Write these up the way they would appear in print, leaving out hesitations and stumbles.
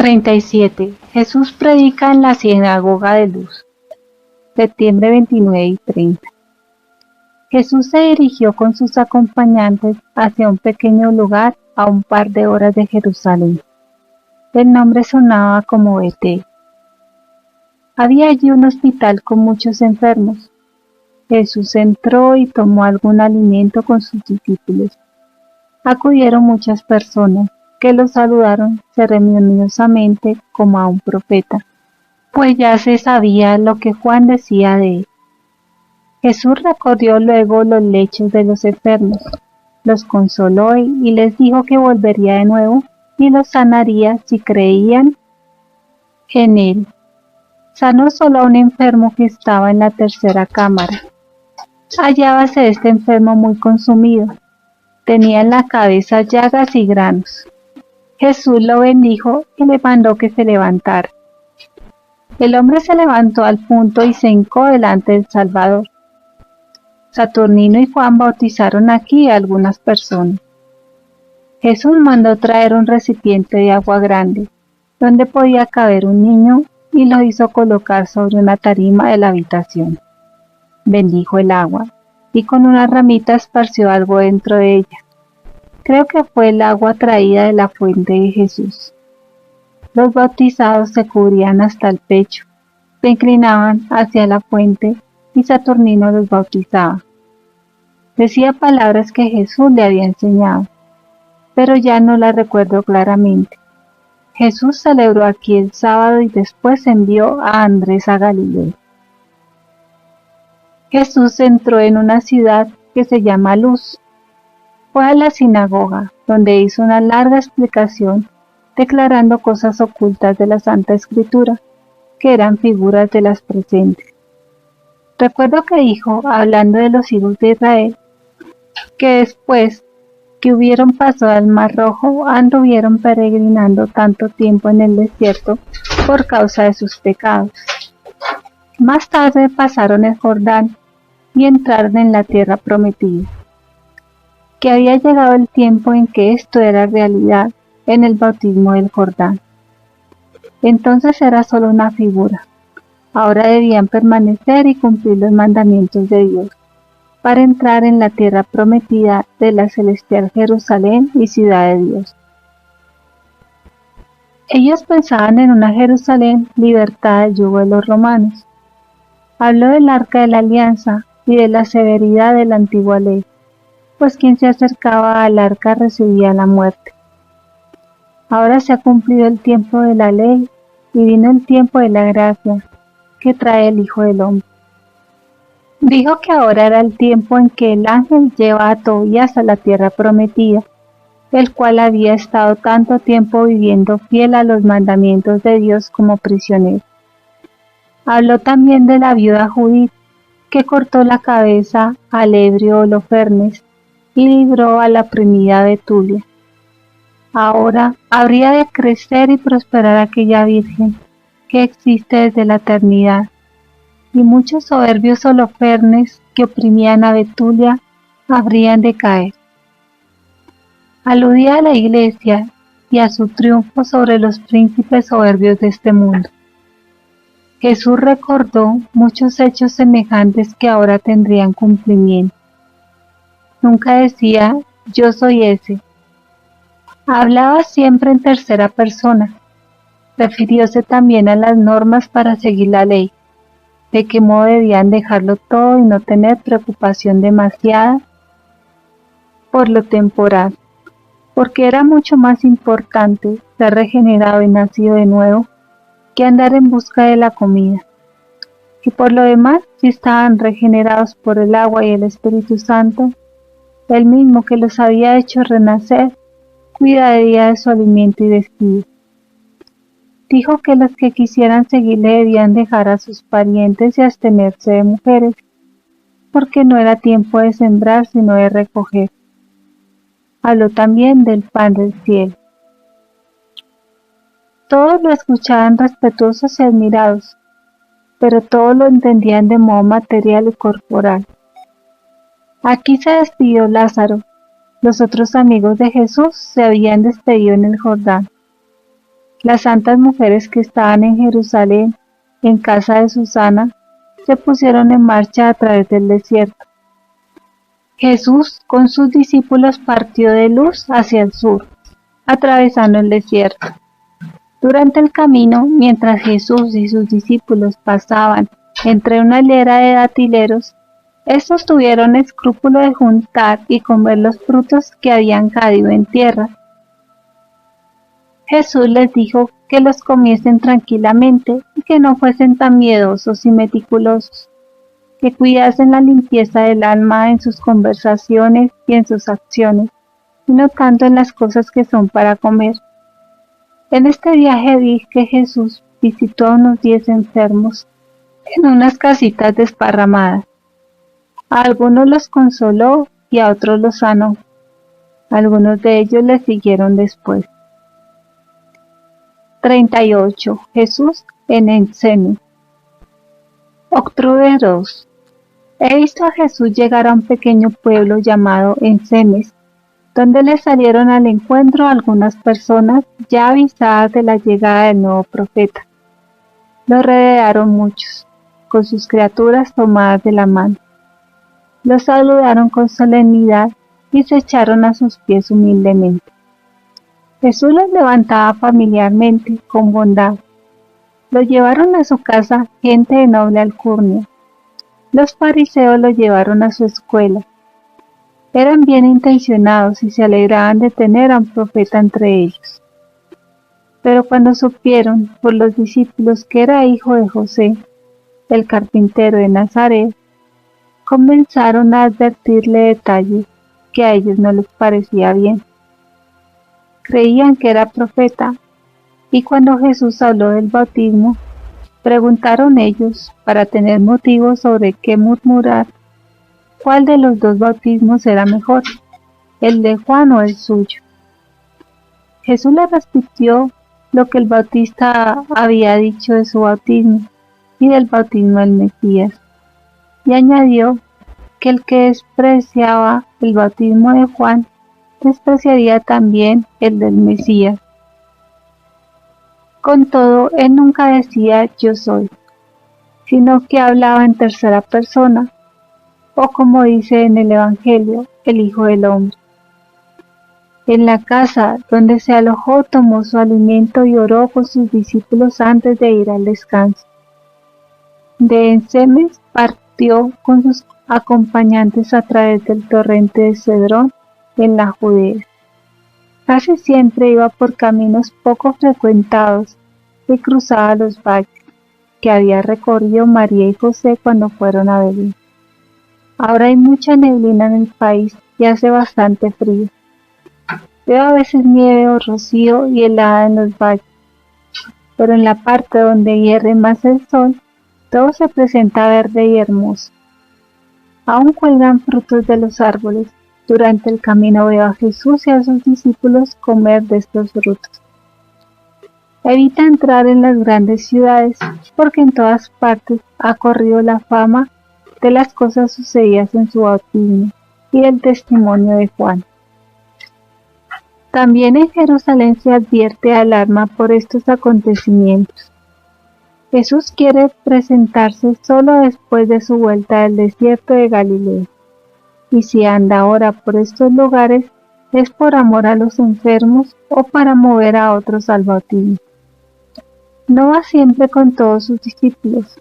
37. Jesús predica en la sinagoga de Luz. Septiembre 29 y 30. Jesús se dirigió con sus acompañantes hacia un pequeño lugar a un par de horas de Jerusalén. El nombre sonaba como Betel. Había allí un hospital con muchos enfermos. Jesús entró y tomó algún alimento con sus discípulos. Acudieron muchas personas que lo saludaron ceremoniosamente como a un profeta, pues ya se sabía lo que Juan decía de él. Jesús recorrió luego los lechos de los enfermos, los consoló y les dijo que volvería de nuevo y los sanaría si creían en él. Sanó solo a un enfermo que estaba en la tercera cámara. Hallábase este enfermo muy consumido. Tenía en la cabeza llagas y granos. Jesús lo bendijo y le mandó que se levantara. El hombre se levantó al punto y se hincó delante del Salvador. Saturnino y Juan bautizaron aquí a algunas personas. Jesús mandó traer un recipiente de agua grande, donde podía caber un niño, y lo hizo colocar sobre una tarima de la habitación. Bendijo el agua, y con una ramita esparció algo dentro de ella. Creo que fue el agua traída de la fuente de Jesús. Los bautizados se cubrían hasta el pecho, se inclinaban hacia la fuente y Saturnino los bautizaba. Decía palabras que Jesús le había enseñado, pero ya no las recuerdo claramente. Jesús celebró aquí el sábado y después envió a Andrés a Galilea. Jesús entró en una ciudad que se llama Luz. Fue a la sinagoga, donde hizo una larga explicación declarando cosas ocultas de la Santa Escritura, que eran figuras de las presentes. Recuerdo que dijo, hablando de los hijos de Israel, que después que hubieron pasado al Mar Rojo, anduvieron peregrinando tanto tiempo en el desierto por causa de sus pecados. Más tarde pasaron el Jordán y entraron en la tierra prometida. Que había llegado el tiempo en que esto era realidad en el bautismo del Jordán. Entonces era solo una figura. Ahora debían permanecer y cumplir los mandamientos de Dios, para entrar en la tierra prometida de la celestial Jerusalén y ciudad de Dios. Ellos pensaban en una Jerusalén libertada del yugo de los romanos. Habló del arca de la alianza y de la severidad de la antigua ley, pues quien se acercaba al arca recibía la muerte. Ahora se ha cumplido el tiempo de la ley y vino el tiempo de la gracia que trae el Hijo del Hombre. Dijo que ahora era el tiempo en que el ángel lleva a Tobías a la tierra prometida, el cual había estado tanto tiempo viviendo fiel a los mandamientos de Dios como prisionero. Habló también de la viuda Judith, que cortó la cabeza al ebrio Holofernes y libró a la oprimida Betulia. Ahora habría de crecer y prosperar aquella virgen que existe desde la eternidad, y muchos soberbios Holofernes que oprimían a Betulia habrían de caer. Aludía a la Iglesia y a su triunfo sobre los príncipes soberbios de este mundo. Jesús recordó muchos hechos semejantes que ahora tendrían cumplimiento. Nunca decía, yo soy ese. Hablaba siempre en tercera persona. Refirióse también a las normas para seguir la ley, de qué modo debían dejarlo todo y no tener preocupación demasiada por lo temporal, porque era mucho más importante ser regenerado y nacido de nuevo que andar en busca de la comida. Y por lo demás, si estaban regenerados por el agua y el Espíritu Santo, el mismo que los había hecho renacer, cuidaría de su alimento y vestido. Dijo que los que quisieran seguirle debían dejar a sus parientes y abstenerse de mujeres, porque no era tiempo de sembrar sino de recoger. Habló también del pan del cielo. Todos lo escuchaban respetuosos y admirados, pero todos lo entendían de modo material y corporal. Aquí se despidió Lázaro. Los otros amigos de Jesús se habían despedido en el Jordán. Las santas mujeres que estaban en Jerusalén, en casa de Susana, se pusieron en marcha a través del desierto. Jesús con sus discípulos partió de Luz hacia el sur, atravesando el desierto. Durante el camino, mientras Jesús y sus discípulos pasaban entre una hilera de datileros, estos tuvieron escrúpulo de juntar y comer los frutos que habían caído en tierra. Jesús les dijo que los comiesen tranquilamente y que no fuesen tan miedosos y meticulosos, que cuidasen la limpieza del alma en sus conversaciones y en sus acciones, y no tanto en las cosas que son para comer. En este viaje vi que Jesús visitó a unos 10 enfermos en unas casitas desparramadas. A algunos los consoló y a otros los sanó. Algunos de ellos le siguieron después. 38. Jesús en Enseme. Octubre 2. He visto a Jesús llegar a un pequeño pueblo llamado Ensemes, donde le salieron al encuentro algunas personas ya avisadas de la llegada del nuevo profeta. Lo rodearon muchos, con sus criaturas tomadas de la mano. Lo saludaron con solemnidad y se echaron a sus pies humildemente. Jesús los levantaba familiarmente, con bondad. Lo llevaron a su casa gente de noble alcurnia. Los fariseos lo llevaron a su escuela. Eran bien intencionados y se alegraban de tener a un profeta entre ellos. Pero cuando supieron por los discípulos que era hijo de José, el carpintero de Nazaret, comenzaron a advertirle detalles que a ellos no les parecía bien. Creían que era profeta, y cuando Jesús habló del bautismo, preguntaron ellos, para tener motivos sobre qué murmurar, cuál de los dos bautismos era mejor, el de Juan o el suyo. Jesús les repitió lo que el Bautista había dicho de su bautismo y del bautismo del Mesías, y añadió que el que despreciaba el bautismo de Juan despreciaría también el del Mesías. Con todo, él nunca decía yo soy, sino que hablaba en tercera persona, o como dice en el Evangelio, el Hijo del Hombre. En la casa donde se alojó tomó su alimento y oró con sus discípulos antes de ir al descanso. De Ensemes partió con sus acompañantes a través del torrente de Cedrón en la Judea. Casi siempre iba por caminos poco frecuentados y cruzaba los valles que había recorrido María y José cuando fueron a Belén. Ahora hay mucha neblina en el país y hace bastante frío. Veo a veces nieve o rocío y helada en los valles, pero en la parte donde hierre más el sol, todo se presenta verde y hermoso. Aún cuelgan frutos de los árboles. Durante el camino veo a Jesús y a sus discípulos comer de estos frutos. Evita entrar en las grandes ciudades, porque en todas partes ha corrido la fama de las cosas sucedidas en su bautismo y del testimonio de Juan. También en Jerusalén se advierte alarma por estos acontecimientos. Jesús quiere presentarse solo después de su vuelta del desierto de Galilea. Y si anda ahora por estos lugares, es por amor a los enfermos o para mover a otros al bautismo. No va siempre con todos sus discípulos.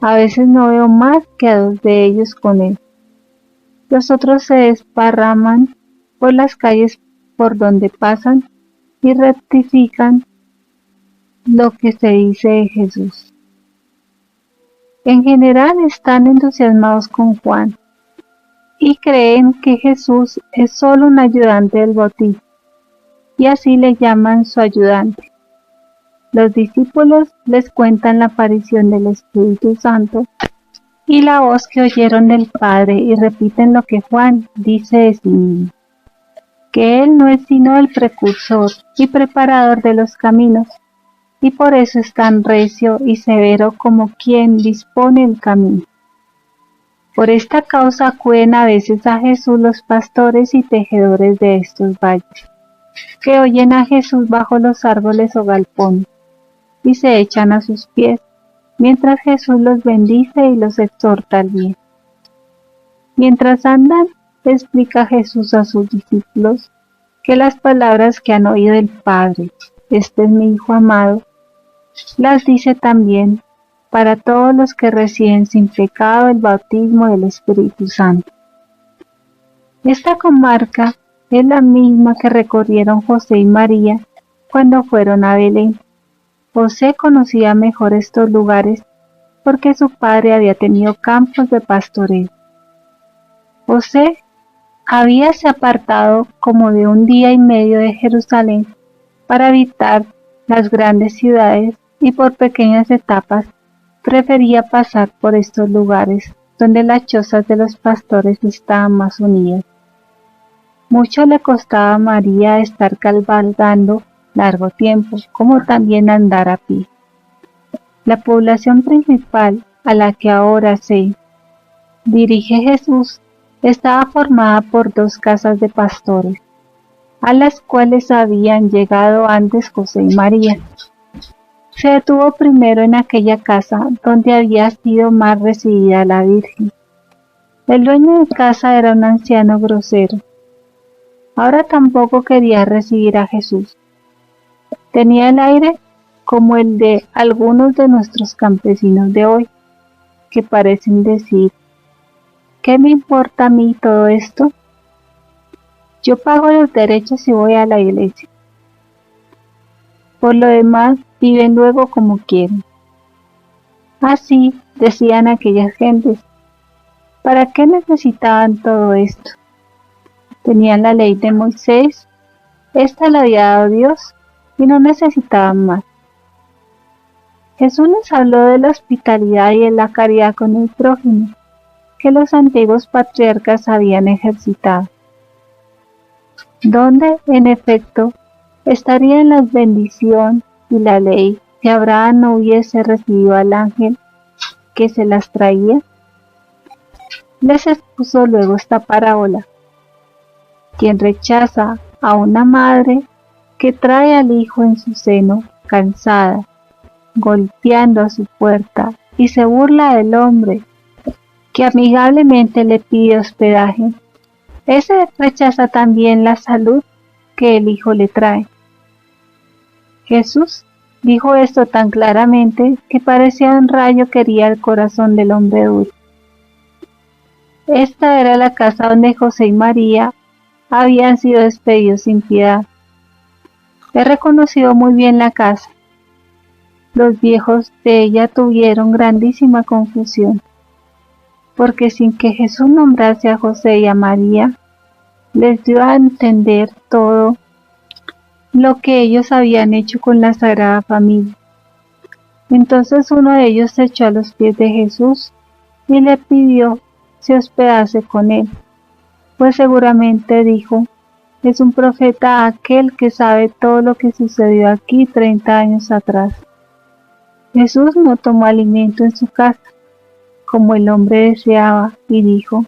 A veces no veo más que a 2 de ellos con él. Los otros se desparraman por las calles por donde pasan y rectifican lo que se dice de Jesús. En general están entusiasmados con Juan y creen que Jesús es solo un ayudante del bautismo, y así le llaman su ayudante. Los discípulos les cuentan la aparición del Espíritu Santo y la voz que oyeron del Padre y repiten lo que Juan dice de sí mismo, que él no es sino el precursor y preparador de los caminos, y por eso es tan recio y severo como quien dispone el camino. Por esta causa acuden a veces a Jesús los pastores y tejedores de estos valles, que oyen a Jesús bajo los árboles o galpones y se echan a sus pies, mientras Jesús los bendice y los exhorta al bien. Mientras andan, explica Jesús a sus discípulos que las palabras que han oído del Padre, este es mi Hijo amado, las dice también para todos los que reciben sin pecado el bautismo del Espíritu Santo. Esta comarca es la misma que recorrieron José y María cuando fueron a Belén. José conocía mejor estos lugares porque su padre había tenido campos de pastoreo. José habíase apartado como de 1 día y medio de Jerusalén para evitar las grandes ciudades y por pequeñas etapas prefería pasar por estos lugares donde las chozas de los pastores estaban más unidas. Mucho le costaba a María estar cabalgando largo tiempo, como también andar a pie. La población principal a la que ahora se dirige Jesús estaba formada por 2 casas de pastores, a las cuales habían llegado antes José y María. Se detuvo primero en aquella casa donde había sido más recibida la Virgen. El dueño de casa era un anciano grosero. Ahora tampoco quería recibir a Jesús. Tenía el aire como el de algunos de nuestros campesinos de hoy, que parecen decir: ¿qué me importa a mí todo esto? Yo pago los derechos y voy a la iglesia. Por lo demás, viven luego como quieren. Así decían aquellas gentes. ¿Para qué necesitaban todo esto? Tenían la ley de Moisés, esta la había dado Dios y no necesitaban más. Jesús les habló de la hospitalidad y de la caridad con el prójimo, que los antiguos patriarcas habían ejercitado. ¿Dónde, en efecto, estarían la bendición y la ley si Abraham no hubiese recibido al ángel que se las traía? Les expuso luego esta parábola. Quien rechaza a una madre que trae al hijo en su seno, cansada, golpeando a su puerta, y se burla del hombre que amigablemente le pide hospedaje, ese rechaza también la salud que el hijo le trae. Jesús dijo esto tan claramente que parecía un rayo que hería el corazón del hombre duro. Esta era la casa donde José y María habían sido despedidos sin piedad. He reconocido muy bien la casa. Los viejos de ella tuvieron grandísima confusión, porque sin que Jesús nombrase a José y a María, les dio a entender todo lo que ellos habían hecho con la Sagrada Familia. Entonces uno de ellos se echó a los pies de Jesús y le pidió se hospedase con él, pues seguramente dijo: es un profeta aquel que sabe todo lo que sucedió aquí 30 años atrás. Jesús no tomó alimento en su casa, como el hombre deseaba, y dijo,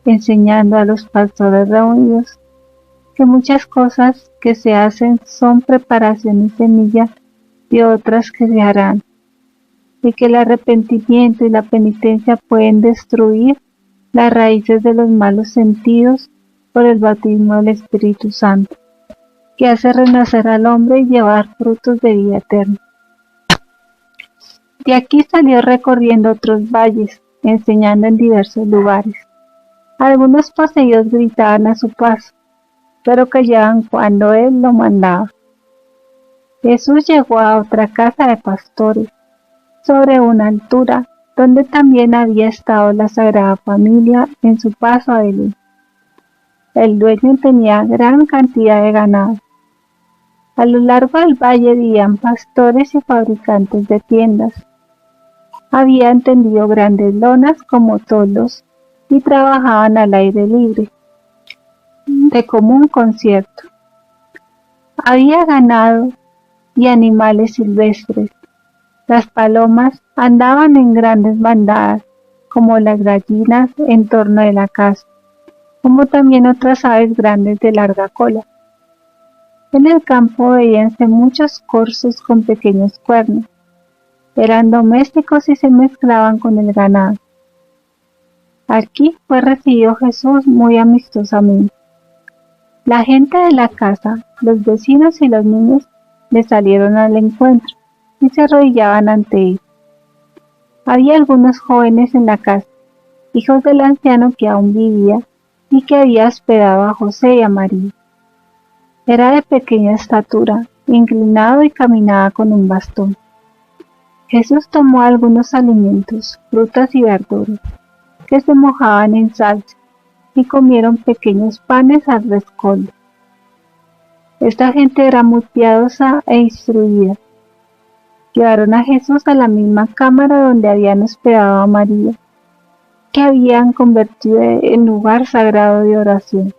enseñando a los pastores reunidos, que muchas cosas que se hacen son preparaciones semillas de otras que se harán, y que el arrepentimiento y la penitencia pueden destruir las raíces de los malos sentidos por el bautismo del Espíritu Santo, que hace renacer al hombre y llevar frutos de vida eterna. De aquí salió recorriendo otros valles, enseñando en diversos lugares. Algunos poseídos gritaban a su paso, pero callaban cuando él lo mandaba. Jesús llegó a otra casa de pastores, sobre una altura, donde también había estado la Sagrada Familia en su paso a Belén. El dueño tenía gran cantidad de ganado. A lo largo del valle vivían pastores y fabricantes de tiendas. Habían tendido grandes lonas como toldos y trabajaban al aire libre, de común concierto. Había ganado y animales silvestres. Las palomas andaban en grandes bandadas, como las gallinas en torno de la casa, como también otras aves grandes de larga cola. En el campo veíanse muchos corzos con pequeños cuernos. Eran domésticos y se mezclaban con el ganado. Aquí fue recibido Jesús muy amistosamente. La gente de la casa, los vecinos y los niños le salieron al encuentro y se arrodillaban ante él. Había algunos jóvenes en la casa, hijos del anciano que aún vivía y que había hospedado a José y a María. Era de pequeña estatura, inclinado y caminaba con un bastón. Jesús tomó algunos alimentos, frutas y verduras, que se mojaban en salsa, y comieron pequeños panes al rescoldo. Esta gente era muy piadosa e instruida. Llevaron a Jesús a la misma cámara donde habían hospedado a María, que habían convertido en lugar sagrado de oración.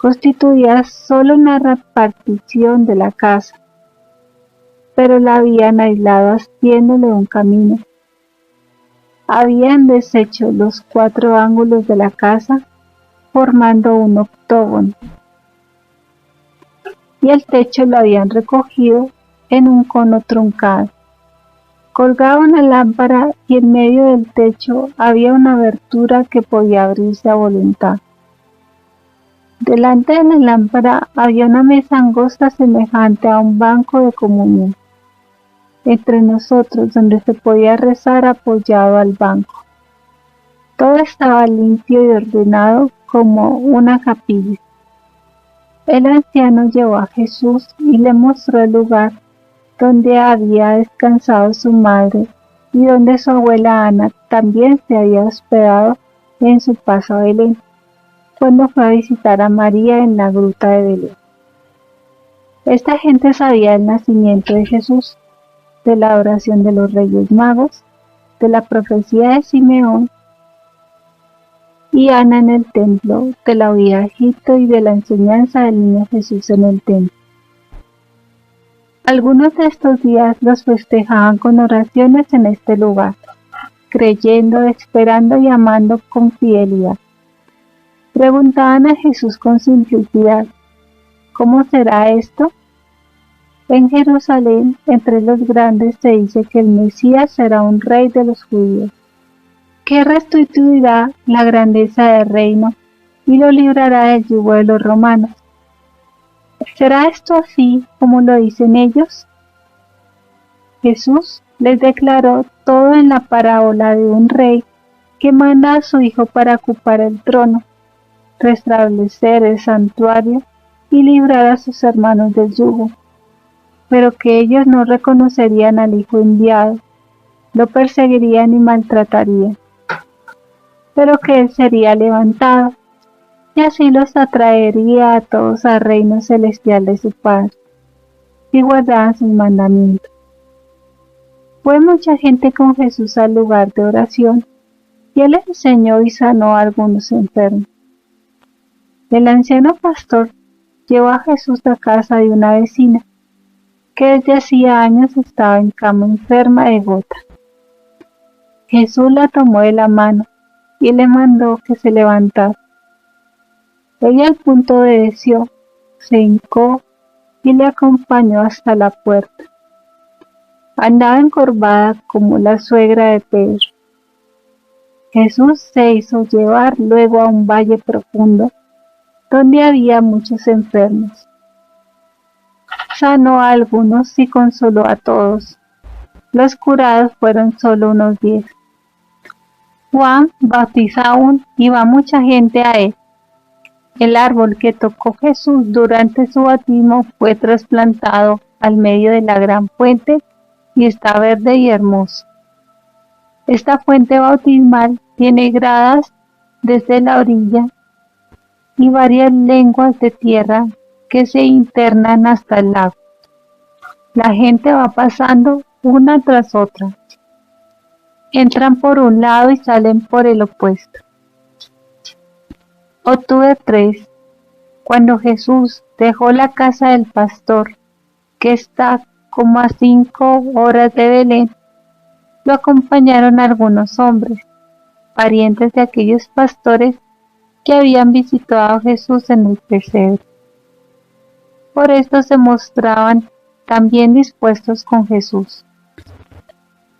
Constituía solo una repartición de la casa, pero la habían aislado haciéndole un camino. Habían deshecho los 4 ángulos de la casa, formando un octógono, y el techo lo habían recogido en un cono truncado. Colgaba una lámpara y en medio del techo había una abertura que podía abrirse a voluntad. Delante de la lámpara había una mesa angosta semejante a un banco de comunión, entre nosotros, donde se podía rezar apoyado al banco. Todo estaba limpio y ordenado como una capilla. El anciano llevó a Jesús y le mostró el lugar donde había descansado su madre y donde su abuela Ana también se había hospedado en su paso a Belén, cuando fue a visitar a María en la gruta de Belén. Esta gente sabía el nacimiento de Jesús, de la oración de los Reyes Magos, de la profecía de Simeón y Ana en el templo, de la huida a Egipto y de la enseñanza del niño Jesús en el templo. Algunos de estos días los festejaban con oraciones en este lugar, creyendo, esperando y amando con fidelidad. Preguntaban a Jesús con simplicidad: ¿cómo será esto? En Jerusalén, entre los grandes, se dice que el Mesías será un rey de los judíos, que restituirá la grandeza del reino y lo librará del yugo de los romanos. ¿Será esto así como lo dicen ellos? Jesús les declaró todo en la parábola de un rey que manda a su hijo para ocupar el trono, restablecer el santuario y librar a sus hermanos del yugo, pero que ellos no reconocerían al hijo enviado, lo perseguirían y maltratarían, pero que él sería levantado, y así los atraería a todos al reino celestial de su Padre, y guardaban sus mandamientos. Fue mucha gente con Jesús al lugar de oración, y él enseñó y sanó a algunos enfermos. El anciano pastor llevó a Jesús a casa de una vecina, que desde hacía años estaba en cama enferma de gota. Jesús la tomó de la mano y le mandó que se levantara. Ella al punto obedeció, se hincó y le acompañó hasta la puerta. Andaba encorvada como la suegra de Pedro. Jesús se hizo llevar luego a un valle profundo, donde había muchos enfermos. Sanó a algunos y consoló a todos. Los curados fueron solo unos 10. Juan bautiza aún y va mucha gente a él. El árbol que tocó Jesús durante su bautismo fue trasplantado al medio de la gran fuente y está verde y hermoso. Esta fuente bautismal tiene gradas desde la orilla y varias lenguas de tierra que se internan hasta el lago. La gente va pasando una tras otra. Entran por un lado y salen por el opuesto. Octubre 3. Cuando Jesús dejó la casa del pastor, que está como a 5 horas de Belén, lo acompañaron algunos hombres, parientes de aquellos pastores que habían visitado a Jesús en el pesebre. por esto se mostraban también dispuestos con Jesús.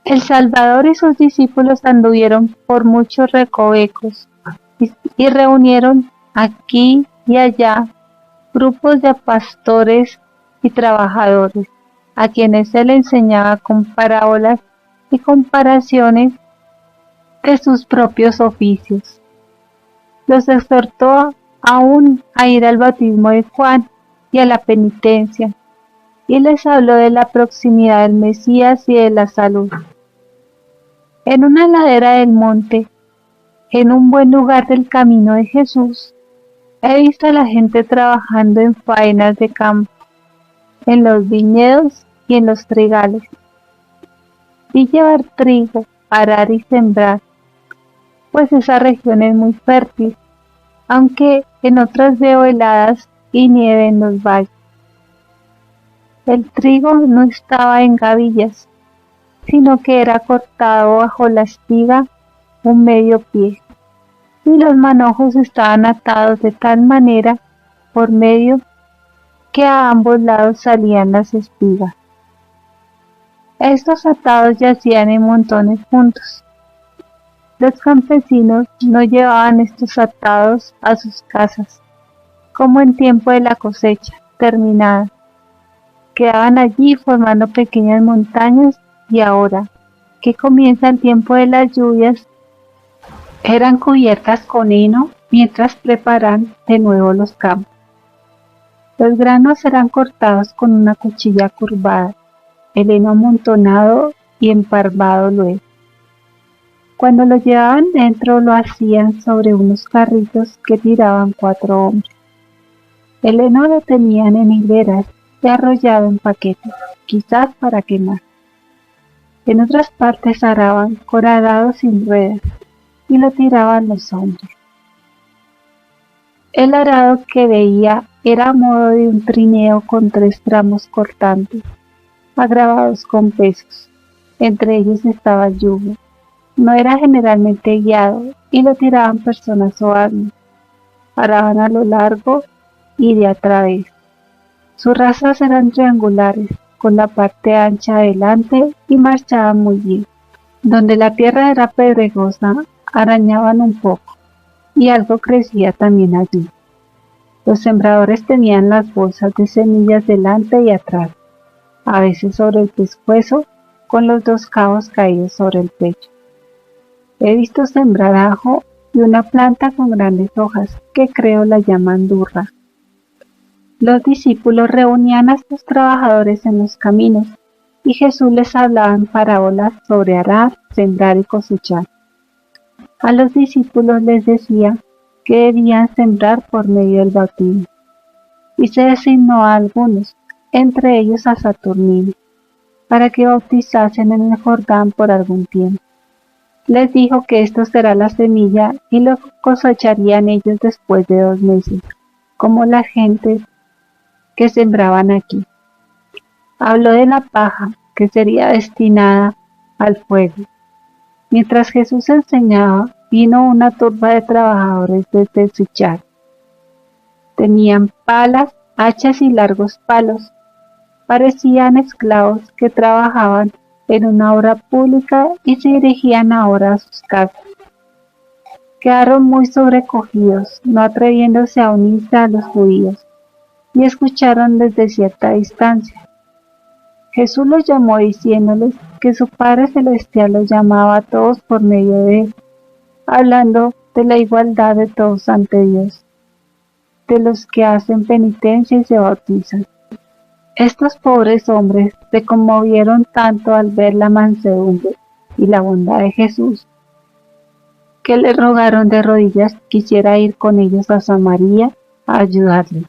El Salvador y sus discípulos anduvieron por muchos recovecos y reunieron aquí y allá grupos de pastores y trabajadores, a quienes él enseñaba con parábolas y comparaciones de sus propios oficios. Los exhortó aún a ir al bautismo de Juan y a la penitencia, y les habló de la proximidad del Mesías y de la salud. En una ladera del monte, en un buen lugar del camino de Jesús, he visto a la gente trabajando en faenas de campo, en los viñedos y en los trigales. Vi llevar trigo, arar y sembrar, pues esa región es muy fértil, aunque en otras veo heladas y nieve en los valles. El trigo no estaba en gavillas, sino que era cortado bajo la espiga un medio pie, y los manojos estaban atados de tal manera por medio que a ambos lados salían las espigas. Estos atados yacían en montones juntos. Los campesinos no llevaban estos atados a sus casas, como en tiempo de la cosecha terminada. Quedaban allí formando pequeñas montañas, y ahora que comienza el tiempo de las lluvias, eran cubiertas con heno mientras preparan de nuevo los campos. Los granos eran cortados con una cuchilla curvada, el heno amontonado y emparvado luego. Cuando lo llevaban dentro lo hacían sobre unos carritos que tiraban 4 hombres. El heno lo tenían en hileras y arrollado en paquetes, quizás para quemar. En otras partes araban con arados sin ruedas y lo tiraban los hombres. El arado que veía era a modo de un trineo con 3 tramos cortantes, agravados con pesos. Entre ellos estaba el yugo. No era generalmente guiado y lo tiraban personas o asnos. Araban a lo largo y de a través. Sus razas eran triangulares, con la parte ancha adelante, y marchaban muy bien. Donde la tierra era pedregosa, arañaban un poco, y algo crecía también allí. Los sembradores tenían las bolsas de semillas delante y atrás, a veces sobre el pescuezo, con los 2 cabos caídos sobre el pecho. He visto sembrar ajo y una planta con grandes hojas, que creo la llaman durra. Los discípulos reunían a estos trabajadores en los caminos, y Jesús les hablaba en parábolas sobre arar, sembrar y cosechar. A los discípulos les decía que debían sembrar por medio del bautismo, y se designó a algunos, entre ellos a Saturnino, para que bautizasen en el Jordán por algún tiempo. Les dijo que esto será la semilla y lo cosecharían ellos después de 2 meses, como las gentes que sembraban aquí. Habló de la paja que sería destinada al fuego. Mientras Jesús enseñaba, vino una turba de trabajadores desde Sichar. Tenían palas, hachas y largos palos. Parecían esclavos que trabajaban en una obra pública y se dirigían ahora a sus casas. Quedaron muy sobrecogidos, no atreviéndose a unirse a los judíos, y escucharon desde cierta distancia. Jesús los llamó diciéndoles que su Padre Celestial los llamaba a todos por medio de él, hablando de la igualdad de todos ante Dios, de los que hacen penitencia y se bautizan. Estos pobres hombres se conmovieron tanto al ver la mansedumbre y la bondad de Jesús, que le rogaron de rodillas quisiera ir con ellos a Samaria a ayudarle.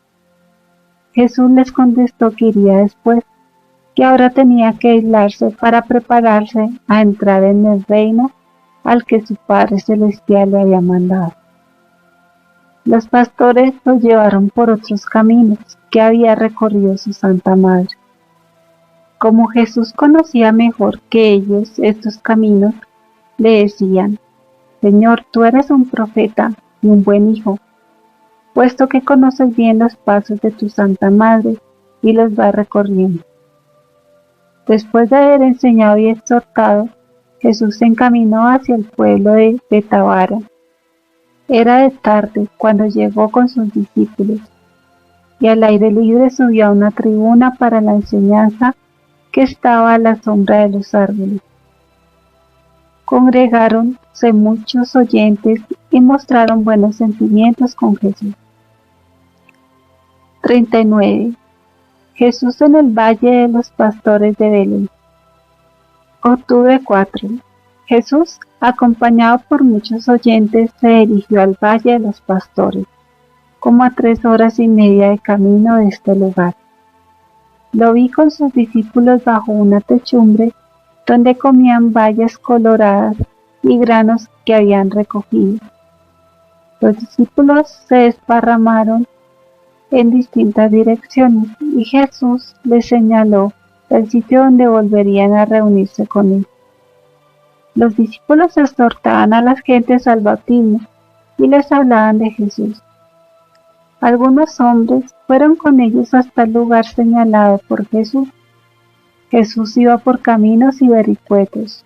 Jesús les contestó que iría después, que ahora tenía que aislarse para prepararse a entrar en el reino al que su Padre Celestial le había mandado. Los pastores lo llevaron por otros caminos que había recorrido su Santa Madre. Como Jesús conocía mejor que ellos estos caminos, le decían: Señor, tú eres un profeta y un buen hijo, puesto que conoces bien los pasos de tu Santa Madre y los va recorriendo. Después de haber enseñado y exhortado, Jesús se encaminó hacia el pueblo de Betabara. Era de tarde cuando llegó con sus discípulos, y al aire libre subió a una tribuna para la enseñanza que estaba a la sombra de los árboles. Congregáronse muchos oyentes y mostraron buenos sentimientos con Jesús. 39. Jesús en el Valle de los Pastores de Belén. Octubre 4. Jesús, acompañado por muchos oyentes, se dirigió al Valle de los Pastores, como a 3 horas y media de camino de este lugar. Lo vi con sus discípulos bajo una techumbre donde comían bayas coloradas y granos que habían recogido. Los discípulos se desparramaron en distintas direcciones y Jesús les señaló el sitio donde volverían a reunirse con él. Los discípulos exhortaban a las gentes al bautismo y les hablaban de Jesús. Algunos hombres fueron con ellos hasta el lugar señalado por Jesús. Jesús iba por caminos y vericuetos.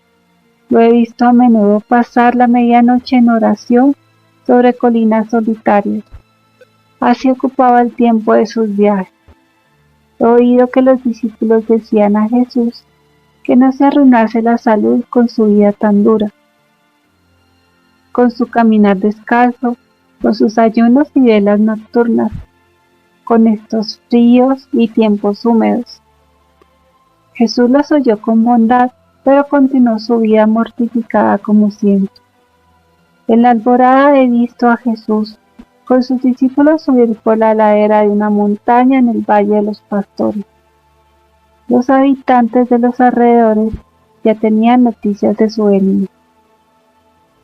Lo he visto a menudo pasar la medianoche en oración sobre colinas solitarias. Así ocupaba el tiempo de sus viajes. He oído que los discípulos decían a Jesús que no se arruinase la salud con su vida tan dura, con su caminar descalzo, con sus ayunos y velas nocturnas, con estos fríos y tiempos húmedos. Jesús los oyó con bondad, pero continuó su vida mortificada como siempre. En la alborada he visto a Jesús con sus discípulos subir por la ladera de una montaña en el Valle de los Pastores. Los habitantes de los alrededores ya tenían noticias de su venida.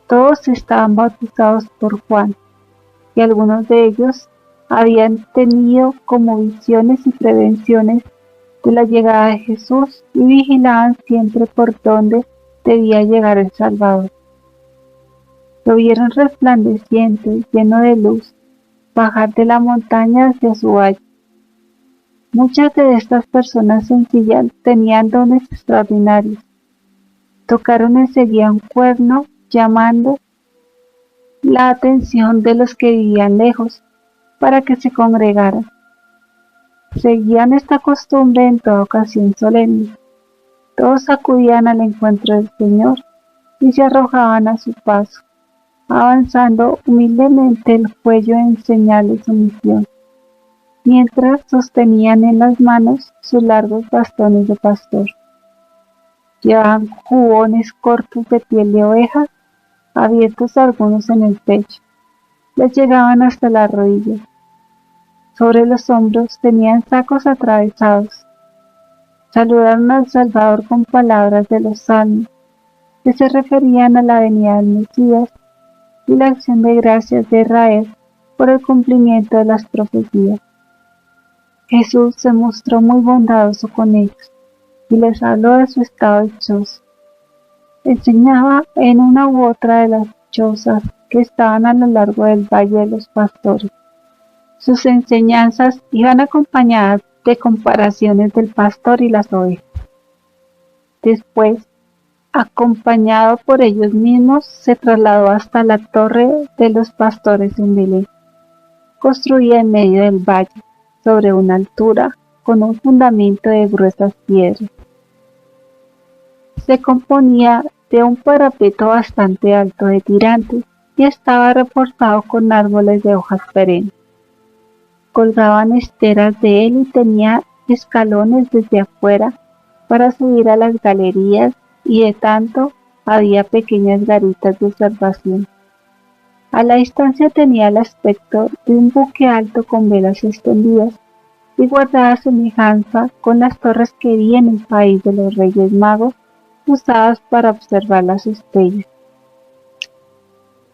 Todos estaban bautizados por Juan, y algunos de ellos habían tenido como visiones y prevenciones de la llegada de Jesús y vigilaban siempre por dónde debía llegar el Salvador. Lo vieron resplandeciente, lleno de luz, bajar de la montaña hacia su valle. Muchas de estas personas sencillas tenían dones extraordinarios. Tocaron enseguida un cuerno, llamando la atención de los que vivían lejos, para que se congregaran. Seguían esta costumbre en toda ocasión solemne. Todos acudían al encuentro del Señor y se arrojaban a su paso, avanzando humildemente el cuello en señal de sumisión, mientras sostenían en las manos sus largos bastones de pastor. Llevaban jubones cortos de piel de oveja, abiertos algunos en el pecho. Les llegaban hasta las rodillas. Sobre los hombros tenían sacos atravesados. Saludaron al Salvador con palabras de los salmos, que se referían a la venida del Mesías y la acción de gracias de Israel por el cumplimiento de las profecías. Jesús se mostró muy bondadoso con ellos y les habló de su estado dichoso. Enseñaba en una u otra de las chozas que estaban a lo largo del Valle de los Pastores. Sus enseñanzas iban acompañadas de comparaciones del pastor y las ovejas. Después, acompañado por ellos mismos, se trasladó hasta la torre de los pastores en Belén, construida en medio del valle, sobre una altura, con un fundamento de gruesas piedras. Se componía de un parapeto bastante alto de tirantes y estaba reforzado con árboles de hojas perennes. Colgaban esteras de él y tenía escalones desde afuera para subir a las galerías, y de tanto había pequeñas garitas de observación. A la distancia tenía el aspecto de un buque alto con velas extendidas y guardada semejanza con las torres que vi en el país de los Reyes Magos, usadas para observar las estrellas.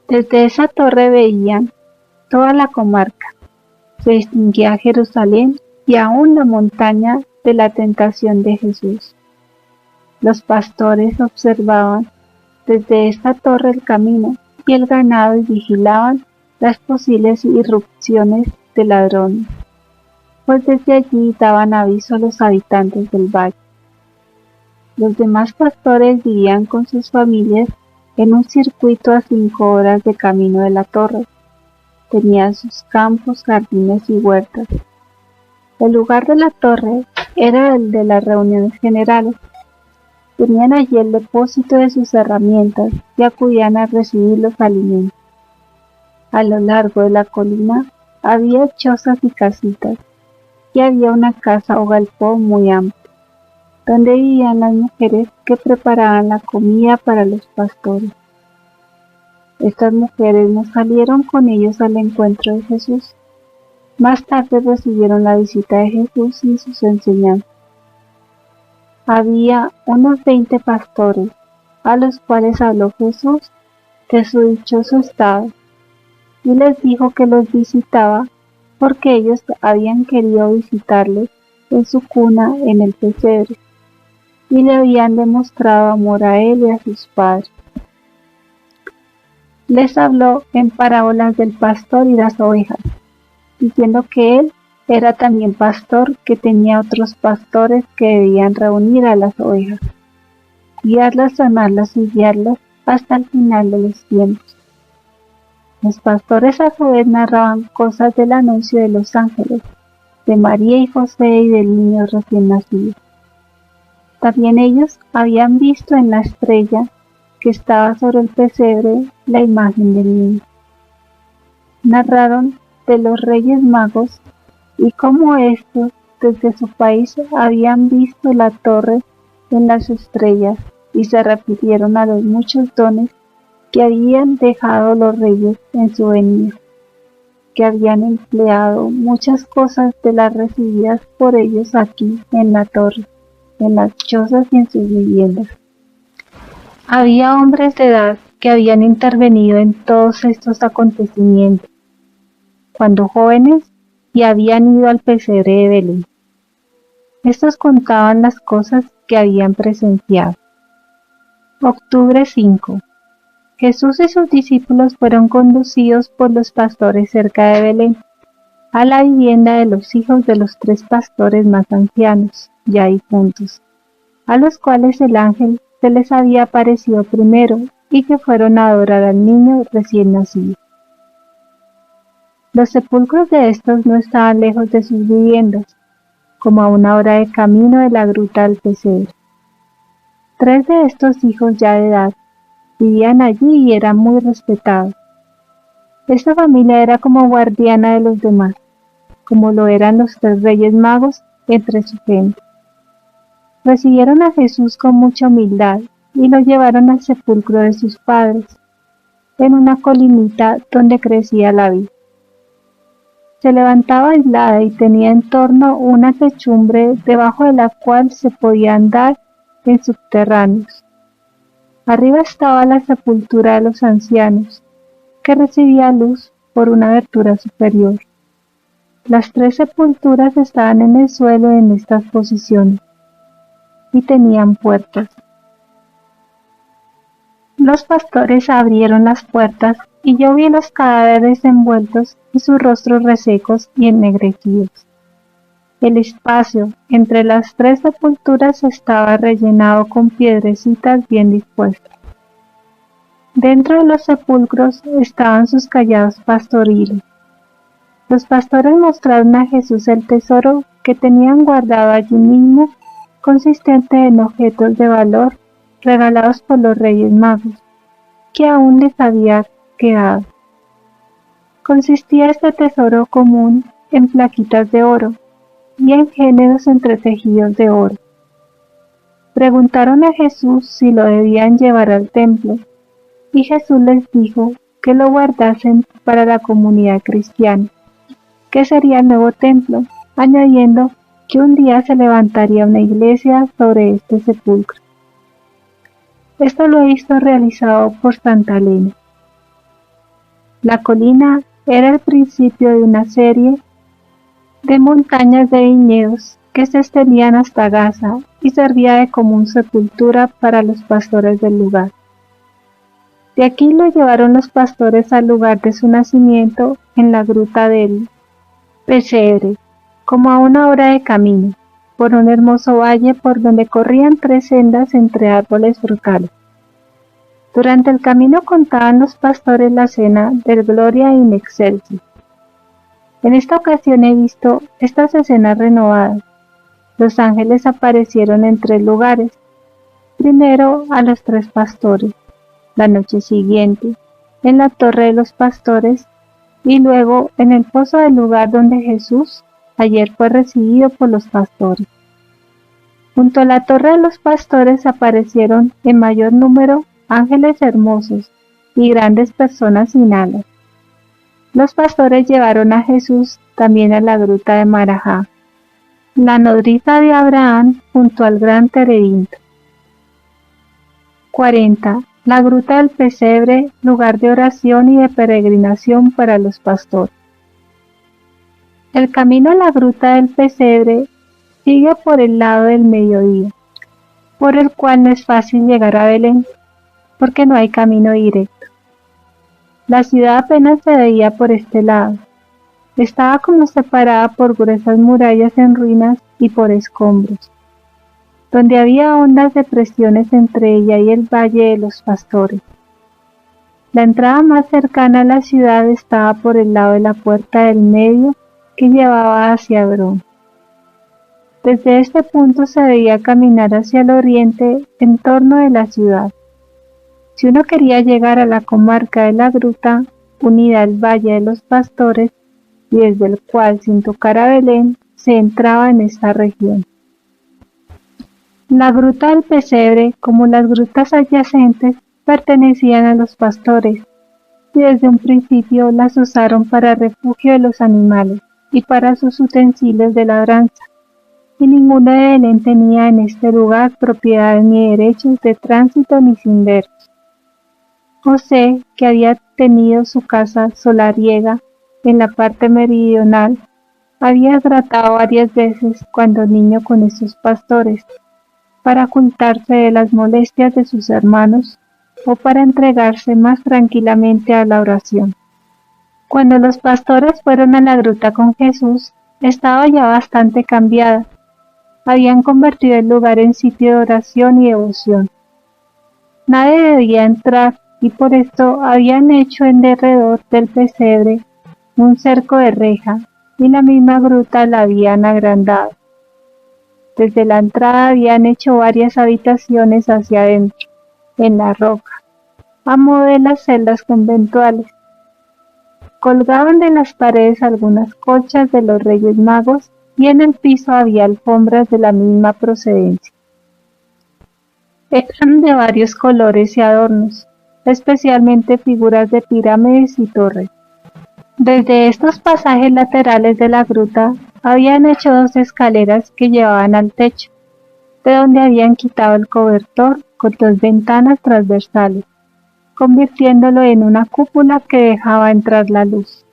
Desde esa torre veían toda la comarca. Se distinguía Jerusalén y aún la montaña de la tentación de Jesús. Los pastores observaban desde esta torre el camino y el ganado y vigilaban las posibles irrupciones de ladrones. pues desde allí daban aviso a los habitantes del valle. Los demás pastores vivían con sus familias en un circuito a 5 horas de camino de la torre. Tenían sus campos, jardines y huertas. El lugar de la torre era el de las reuniones generales. Tenían allí el depósito de sus herramientas y acudían a recibir los alimentos. A lo largo de la colina había chozas y casitas, y había una casa o galpón muy amplio, donde vivían las mujeres que preparaban la comida para los pastores. Estas mujeres no salieron con ellos al encuentro de Jesús. Más tarde recibieron la visita de Jesús y sus enseñanzas. Había unos 20 pastores, a los cuales habló Jesús de su dichoso estado, y les dijo que los visitaba porque ellos habían querido visitarle en su cuna en el pesebre, y le habían demostrado amor a él y a sus padres. Les habló en parábolas del pastor y las ovejas, diciendo que él era también pastor, que tenía otros pastores que debían reunir a las ovejas, guiarlas, sanarlas y guiarlas hasta el final de los tiempos. Los pastores a su vez narraban cosas del anuncio de los ángeles, de María y José y del niño recién nacido. También ellos habían visto en la estrella que estaba sobre el pesebre la imagen del niño. Narraron de los Reyes Magos y cómo estos desde su país habían visto la torre en las estrellas, y se refirieron a los muchos dones que habían dejado los reyes en su venida, que habían empleado muchas cosas de las recibidas por ellos aquí en la torre, en las chozas y en sus viviendas. Había hombres de edad que habían intervenido en todos estos acontecimientos, cuando jóvenes, y habían ido al pesebre de Belén. Estos contaban las cosas que habían presenciado. Octubre 5. Jesús y sus discípulos fueron conducidos por los pastores cerca de Belén, a la vivienda de los hijos de los 3 pastores más ancianos, ya difuntos, a los cuales el ángel se les había aparecido primero y que fueron a adorar al niño recién nacido. Los sepulcros de estos no estaban lejos de sus viviendas, como a 1 hora de camino de la gruta del pesebre. 3 de estos hijos ya de edad vivían allí y eran muy respetados. Esta familia era como guardiana de los demás, como lo eran los 3 reyes magos entre su gente. Recibieron a Jesús con mucha humildad y lo llevaron al sepulcro de sus padres, en una colinita donde crecía la vid. Se levantaba aislada y tenía en torno una techumbre debajo de la cual se podía andar en subterráneos. Arriba estaba la sepultura de los ancianos, que recibía luz por una abertura superior. Las 3 sepulturas estaban en el suelo en estas posiciones y tenían puertas. Los pastores abrieron las puertas y yo vi los cadáveres envueltos y sus rostros resecos y ennegrecidos. El espacio entre las 3 sepulturas estaba rellenado con piedrecitas bien dispuestas. Dentro de los sepulcros estaban sus callados pastoriles. Los pastores mostraron a Jesús el tesoro que tenían guardado allí mismo, consistente en objetos de valor regalados por los Reyes Magos, que aún les había quedado. Consistía este tesoro común en plaquitas de oro y en géneros entretejidos de oro. Preguntaron a Jesús si lo debían llevar al templo, y Jesús les dijo que lo guardasen para la comunidad cristiana, que sería el nuevo templo, añadiendo que un día se levantaría una iglesia sobre este sepulcro. Esto lo he visto realizado por Santa Elena. La colina era el principio de una serie de montañas de viñedos que se extendían hasta Gaza y servía de común sepultura para los pastores del lugar. De aquí lo llevaron los pastores al lugar de su nacimiento en la gruta del pesebre, como a una hora de camino, por un hermoso valle por donde corrían 3 sendas entre árboles frutales. Durante el camino contaban los pastores la cena del Gloria in Excelsis. En esta ocasión he visto estas escenas renovadas. Los ángeles aparecieron en 3 lugares. Primero a los 3 pastores, la noche siguiente, en la torre de los pastores, y luego en el pozo del lugar donde Jesús ayer fue recibido por los pastores. Junto a la torre de los pastores aparecieron en mayor número ángeles hermosos y grandes personas sin alas. Los pastores llevaron a Jesús también a la gruta de Marajá, la nodriza de Abraham, junto al gran terebinto. 40. La gruta del pesebre, lugar de oración y de peregrinación para los pastores. El camino a la gruta del pesebre sigue por el lado del mediodía, por el cual no es fácil llegar a Belén, porque no hay camino directo. La ciudad apenas se veía por este lado. Estaba como separada por gruesas murallas en ruinas y por escombros, donde había hondas depresiones entre ella y el valle de los pastores. La entrada más cercana a la ciudad estaba por el lado de la puerta del medio que llevaba hacia Hebrón. Desde este punto se veía caminar hacia el oriente en torno de la ciudad. Si uno quería llegar a la comarca de la gruta, unida al Valle de los Pastores, y desde el cual, sin tocar a Belén, se entraba en esta región. La gruta del pesebre, como las grutas adyacentes, pertenecían a los pastores, y desde un principio las usaron para refugio de los animales y para sus utensilios de labranza, y ninguno de Belén tenía en este lugar propiedades ni derechos de tránsito ni senderos. José, que había tenido su casa solariega en la parte meridional, había tratado varias veces cuando niño con estos pastores, para ocultarse de las molestias de sus hermanos o para entregarse más tranquilamente a la oración. Cuando los pastores fueron a la gruta con Jesús, estaba ya bastante cambiada. Habían convertido el lugar en sitio de oración y devoción. Nadie debía entrar, y por esto habían hecho en derredor del pesebre un cerco de reja, y la misma gruta la habían agrandado. Desde la entrada habían hecho varias habitaciones hacia adentro, en la roca, a modo de las celdas conventuales. Colgaban de las paredes algunas colchas de los Reyes Magos, y en el piso había alfombras de la misma procedencia. Eran de varios colores y adornos, especialmente figuras de pirámides y torres. Desde estos pasajes laterales de la gruta habían hecho 2 escaleras que llevaban al techo, de donde habían quitado el cobertor con 2 ventanas transversales, convirtiéndolo en una cúpula que dejaba entrar la luz.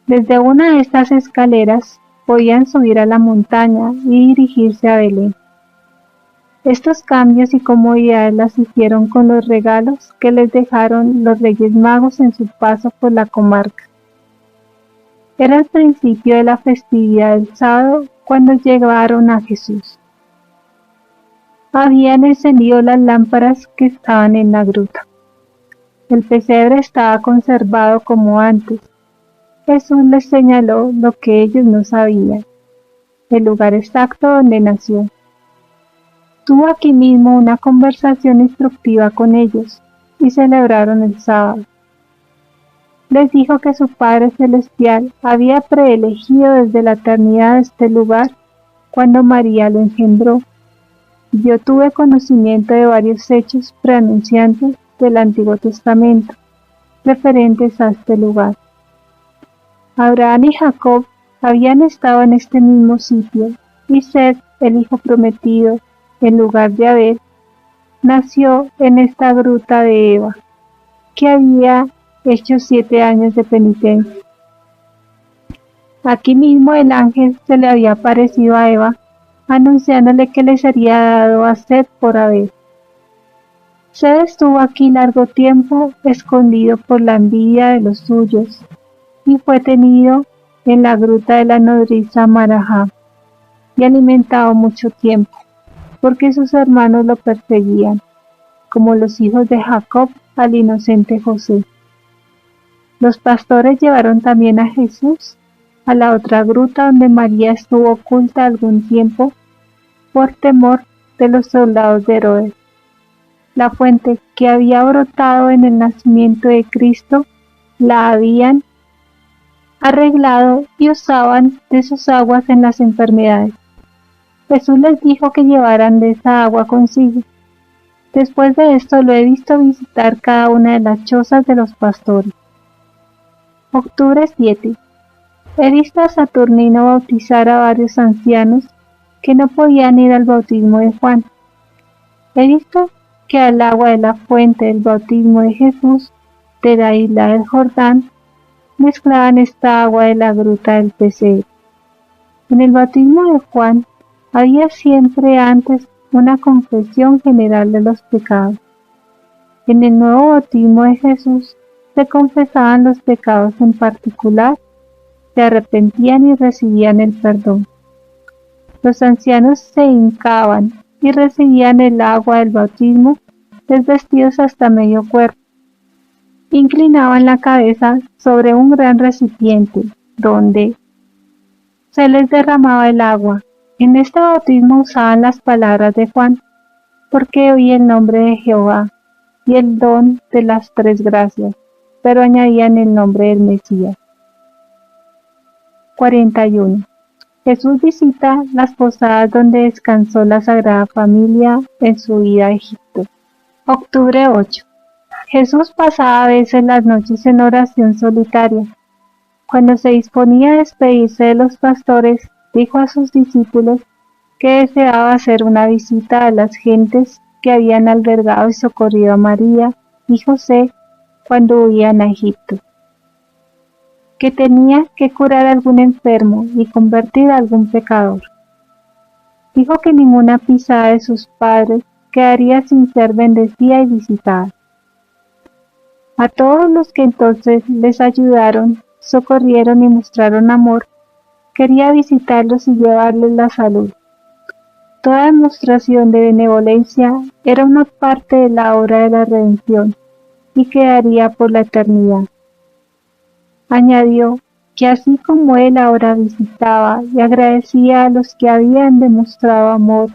Desde una de estas escaleras podían subir a la montaña y dirigirse a Belén. Estos cambios y comodidades las hicieron con los regalos que les dejaron los Reyes Magos en su paso por la comarca. Era el principio de la festividad del sábado cuando llevaron a Jesús. Habían encendido las lámparas que estaban en la gruta. El pesebre estaba conservado como antes. Jesús les señaló lo que ellos no sabían, el lugar exacto donde nació. Tuvo aquí mismo una conversación instructiva con ellos y celebraron el sábado. Les dijo que su Padre Celestial había preelegido desde la eternidad este lugar cuando María lo engendró. Yo tuve conocimiento de varios hechos preanunciantes del Antiguo Testamento, referentes a este lugar. Abraham y Jacob habían estado en este mismo sitio, y Seth, el hijo prometido, en lugar de Abel, nació en esta gruta de Eva, que había hecho 7 años de penitencia. Aquí mismo el ángel se le había aparecido a Eva, anunciándole que le sería dado a Seth por Abel. Seth estuvo aquí largo tiempo, escondido por la envidia de los suyos, y fue tenido en la gruta de la nodriza Marajá y alimentado mucho tiempo, porque sus hermanos lo perseguían, como los hijos de Jacob al inocente José. Los pastores llevaron también a Jesús a la otra gruta donde María estuvo oculta algún tiempo por temor de los soldados de Herodes. La fuente que había brotado en el nacimiento de Cristo la habían arreglado y usaban de sus aguas en las enfermedades. Jesús les dijo que llevaran de esa agua consigo. Después de esto lo he visto visitar cada una de las chozas de los pastores. Octubre 7. He visto a Saturnino bautizar a varios ancianos que no podían ir al bautismo de Juan. He visto que al agua de la fuente del bautismo de Jesús de la isla del Jordán mezclaban esta agua de la gruta del pesebre. En el bautismo de Juan había siempre antes una confesión general de los pecados. En el nuevo bautismo de Jesús se confesaban los pecados en particular, se arrepentían y recibían el perdón. Los ancianos se hincaban y recibían el agua del bautismo desvestidos hasta medio cuerpo. Inclinaban la cabeza sobre un gran recipiente, donde se les derramaba el agua. En este bautismo usaban las palabras de Juan, porque oí el nombre de Jehová y el don de las tres gracias, pero añadían el nombre del Mesías. 41. Jesús visita las posadas donde descansó la Sagrada Familia en su ida a Egipto. Octubre 8. Jesús pasaba a veces las noches en oración solitaria. Cuando se disponía a despedirse de los pastores, dijo a sus discípulos que deseaba hacer una visita a las gentes que habían albergado y socorrido a María y José cuando huían a Egipto, que tenía que curar a algún enfermo y convertir a algún pecador. Dijo que ninguna pisada de sus padres quedaría sin ser bendecida y visitada. A todos los que entonces les ayudaron, socorrieron y mostraron amor, quería visitarlos y llevarles la salud. Toda demostración de benevolencia era una parte de la obra de la redención y quedaría por la eternidad. Añadió que así como él ahora visitaba y agradecía a los que habían demostrado amor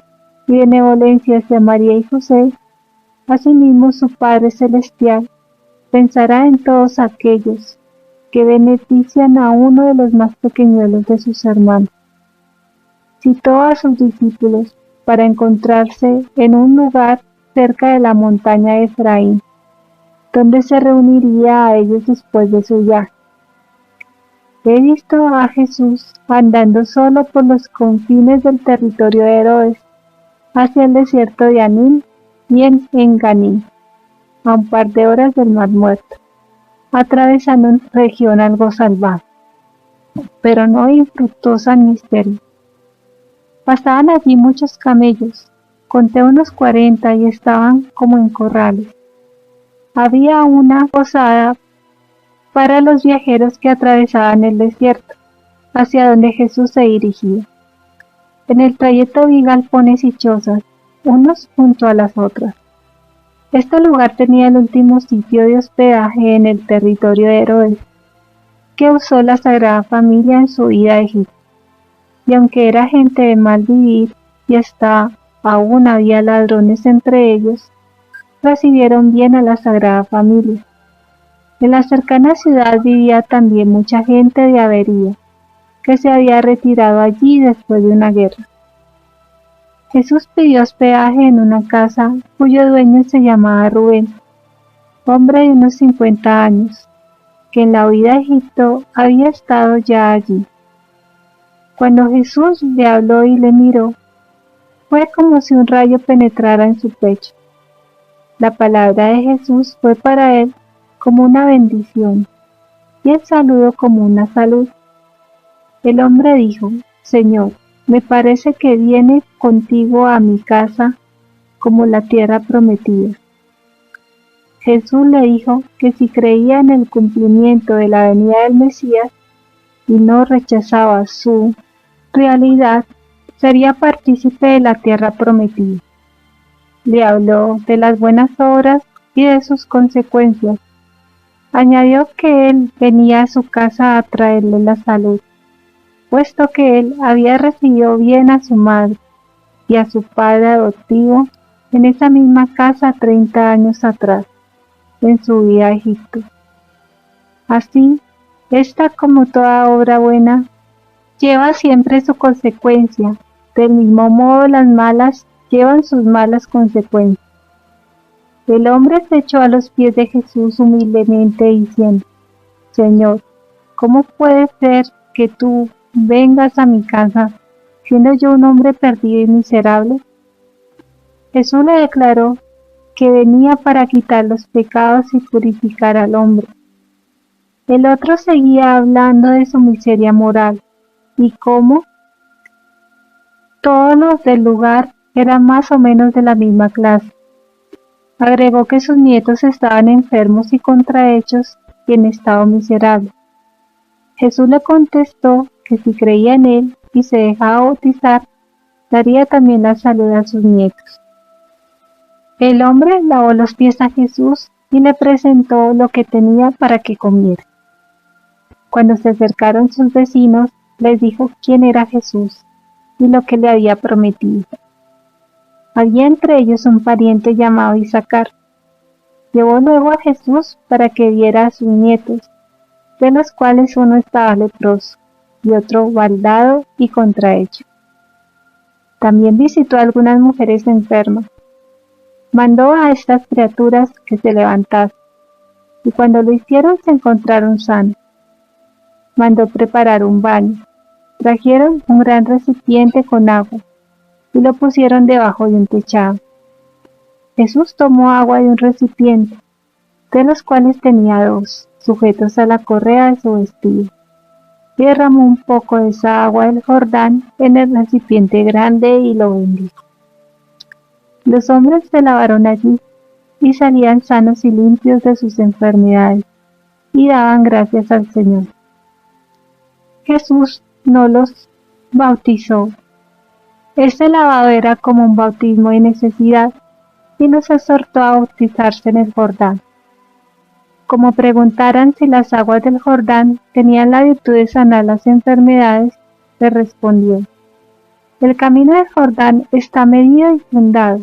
y benevolencia hacia María y José, asimismo su Padre Celestial pensará en todos aquellos que benefician a uno de los más pequeñuelos de sus hermanos. Citó a sus discípulos para encontrarse en un lugar cerca de la montaña de Efraín, donde se reuniría a ellos después de su viaje. He visto a Jesús andando solo por los confines del territorio de Herodes, hacia el desierto de Anín y en Enganí, a un par de horas del Mar Muerto, atravesando una región algo salvaje, pero no infructuosa en misterio. Pasaban allí muchos camellos, conté unos 40 y estaban como en corrales. Había una posada para los viajeros que atravesaban el desierto, hacia donde Jesús se dirigía. En el trayecto vi galpones y chozas, unos junto a las otras. Este lugar tenía el último sitio de hospedaje en el territorio de Herodes, que usó la Sagrada Familia en su ida a Egipto. Y aunque era gente de mal vivir y hasta aún había ladrones entre ellos, recibieron bien a la Sagrada Familia. En la cercana ciudad vivía también mucha gente de Avería, que se había retirado allí después de una guerra. Jesús pidió hospedaje en una casa cuyo dueño se llamaba Rubén, hombre de unos 50 años, que en la huida a Egipto había estado ya allí. Cuando Jesús le habló y le miró, fue como si un rayo penetrara en su pecho. La palabra de Jesús fue para él como una bendición y el saludo como una salud. El hombre dijo: Señor, me parece que viene contigo a mi casa como la tierra prometida. Jesús le dijo que si creía en el cumplimiento de la venida del Mesías, y no rechazaba su realidad, sería partícipe de la tierra prometida. Le habló de las buenas obras y de sus consecuencias. Añadió que él venía a su casa a traerle la salud, puesto que él había recibido bien a su madre y a su padre adoptivo en esa misma casa 30 años atrás, en su vida a Egipto. Así, esta, como toda obra buena, lleva siempre su consecuencia. Del mismo modo, las malas llevan sus malas consecuencias. El hombre se echó a los pies de Jesús humildemente diciendo: Señor, ¿cómo puede ser que tú vengas a mi casa siendo yo un hombre perdido y miserable? Jesús le declaró que venía para quitar los pecados y purificar al hombre. El otro seguía hablando de su miseria moral y cómo todos los del lugar eran más o menos de la misma clase. Agregó que sus nietos estaban enfermos y contrahechos y en estado miserable. Jesús le contestó que si creía en él y se dejaba bautizar, daría también la salud a sus nietos. El hombre lavó los pies a Jesús y le presentó lo que tenía para que comiera. Cuando se acercaron sus vecinos, les dijo quién era Jesús y lo que le había prometido. Había entre ellos un pariente llamado Isacar. Llevó luego a Jesús para que viera a sus nietos, de los cuales uno estaba leproso y otro baldado y contrahecho. También visitó a algunas mujeres enfermas. Mandó a estas criaturas que se levantasen, y cuando lo hicieron se encontraron sanos. Mandó preparar un baño. Trajeron un gran recipiente con agua y lo pusieron debajo de un techado. Jesús tomó agua de un recipiente, de los cuales tenía dos, sujetos a la correa de su vestido, y derramó un poco de esa agua del Jordán en el recipiente grande y lo bendijo. Los hombres se lavaron allí y salían sanos y limpios de sus enfermedades y daban gracias al Señor. Jesús no los bautizó. Este lavado era como un bautismo de necesidad y los exhortó a bautizarse en el Jordán. Como preguntaran si las aguas del Jordán tenían la virtud de sanar las enfermedades, le respondió: el camino del Jordán está medido y fundado,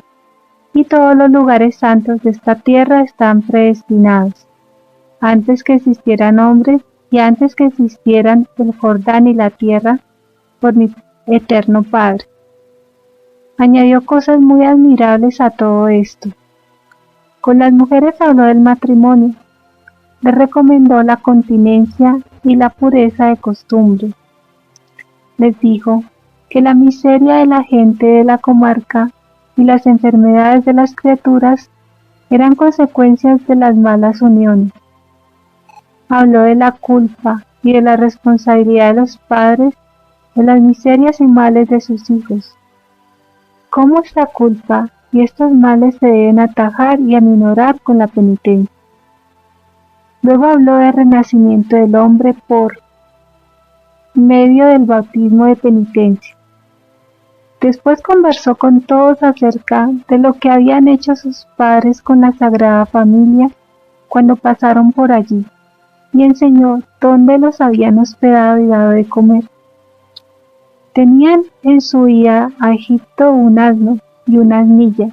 y todos los lugares santos de esta tierra están predestinados, antes que existieran hombres y antes que existieran el Jordán y la tierra, por mi eterno Padre. Añadió cosas muy admirables a todo esto. Con las mujeres habló del matrimonio, les recomendó la continencia y la pureza de costumbre. Les dijo que la miseria de la gente de la comarca y las enfermedades de las criaturas eran consecuencias de las malas uniones. Habló de la culpa y de la responsabilidad de los padres de las miserias y males de sus hijos. Cómo esta culpa y estos males se deben atajar y aminorar con la penitencia. Luego habló del renacimiento del hombre por medio del bautismo de penitencia. Después conversó con todos acerca de lo que habían hecho sus padres con la Sagrada Familia cuando pasaron por allí, y enseñó dónde los habían hospedado y dado de comer. Tenían en su ida a Egipto un asno y una asnilla.